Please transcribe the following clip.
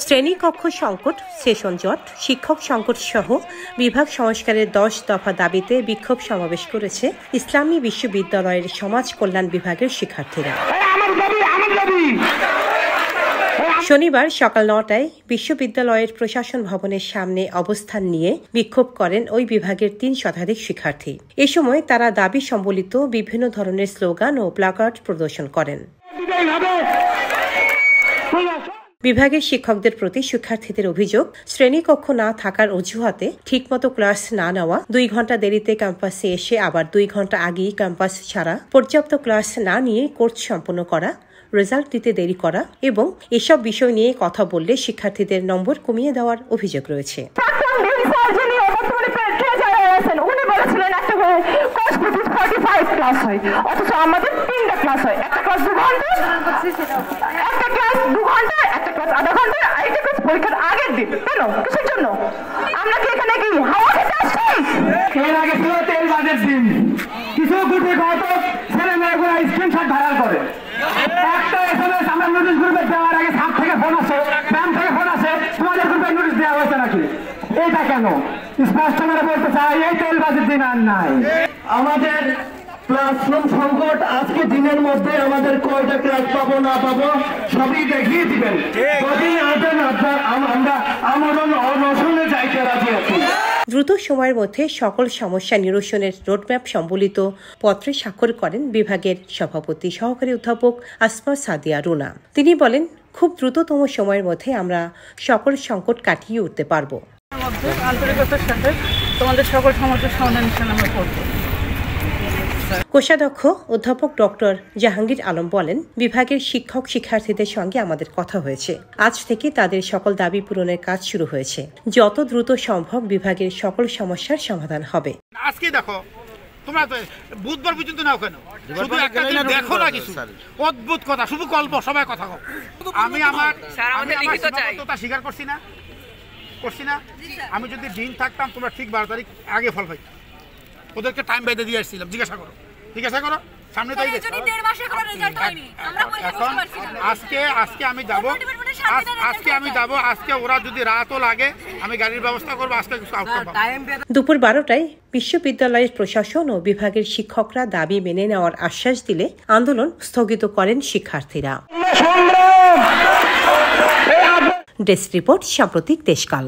শ্রেণীকক্ষ সংকট, সেশন জট, শিক্ষক সংকট সহ বিভাগ সংস্কারের 10 দফা দাবিতে বিক্ষোভ সমাবেশ করেছে ইসলামী বিশ্ববিদ্যালয়ের সমাজ কল্যাণ বিভাগের শিক্ষার্থীরা। শনিবার সকাল 9টায় বিশ্ববিদ্যালয়ের প্রশাসন ভবনের সামনে অবস্থান নিয়ে বিক্ষোভ করেন ওই বিভাগের 3 শতাধিক শিক্ষার্থী। এ সময় তারা দাবি সম্বলিত বিভিন্ন ধরনের স্লোগান ও প্লাকার্ড প্রদর্শন করেন। বিভাগের শিক্ষকদের প্রতি শিক্ষার্থীদের অভিযোগ, শ্রেণীকক্ষ না থাকার অজুহাতে ঠিকমতো ক্লাস না নেওয়া, 2 ঘন্টা দেরিতে ক্যাম্পাসে এসে আবার 2 ঘন্টা আগেই ক্যাম্পাস ছাড়া, পর্যাপ্ত ক্লাস না নিয়ে কোর্স সম্পন্ন করা, রেজাল্ট দিতে দেরি করা এবং এসব বিষয় নিয়ে কথা বললে শিক্ষার্থীদের নম্বর কমিয়ে দেওয়ার অভিযোগ রয়েছে। পরীক্ষার আগের দিন কেন, কিসের জন্য? আমরা কি এখানে কি হাওয়া খেতে আসছি? এর আগে ছিল তেল বাজেট দিন, কিছু গুটি কত ছেলে মেয়েগুলো স্ক্রিনশট ভাইরাল করে। একটা এসএমএস আমরা নোটিশ গ্রুপে দেওয়ার আগে সাপ থেকে ফোন আসে, প্যান থেকে ফোন আসে, তোমাদের গ্রুপে নোটিশ দেওয়া হয়েছে নাকি? এইটা কেন স্পষ্ট করে বলতে চাই, এই তেল বাজেট দিন আর নাই। আমাদের ক্লাসরুম সংকট, আজকে দিনের মধ্যে আমাদের কয়টা ক্লাস পাবো না পাবো সবই দেখিয়ে দিবেন। যদি আসেন আমরা আমরণ অনশনে যাইতে রাজি আছি। দ্রুত সময়ের মধ্যে সকল সমস্যা নিরসনের রোডম্যাপ সম্বলিত পত্রে স্বাক্ষর করেন বিভাগের সভাপতি সহকারী অধ্যাপক আসমা সাদিয়া রুনা। তিনি বলেন, খুব দ্রুততম সময়ের মধ্যে আমরা সকল সংকট কাটিয়ে উঠতে পারবো। আন্তরিকতার সাথে তোমাদের সকল সমস্যার সমাধান আমরা করব। কোষাধ্যক্ষ অধ্যাপক ডক্টর জাহাঙ্গীর আলম বলেন, বিভাগের শিক্ষক শিক্ষার্থীদের সঙ্গে আমাদের কথা হয়েছে। আজ থেকে তাদের সকল দাবি পূরণের কাজ শুরু হয়েছে। যত দ্রুত সম্ভব বিভাগের সকল সমস্যার সমাধান হবে। আজকে দেখো, তোমরা বুধবার পর্যন্ত নাও কেন, শুধু একটা দিন দেখো না, কিছু অদ্ভুত কথা, শুধু গল্প, সবাই কথা কও। আমি আমার সীমাবদ্ধতা স্বীকার করছি না। আমি যদি দিন থাকতাম তোমরা ঠিক 12 তারিখ আগে ফল পাই। ওদেরকে টাইম বাইতে দিয়ে আসছিলাম, জিজ্ঞাসা করো সামনে তাই। এখন আজকে আমি যাব, আজকে ওরা যদি রাতও লাগে আমি গাড়ির ব্যবস্থা করবো। আজকে দুপুর 12টায় বিশ্ববিদ্যালয়ের প্রশাসন ও বিভাগের শিক্ষকরা দাবি মেনে নেওয়ার আশ্বাস দিলে আন্দোলন স্থগিত করেন শিক্ষার্থীরা। ডেস্ক রিপোর্ট, সাম্প্রতিক দেশকাল।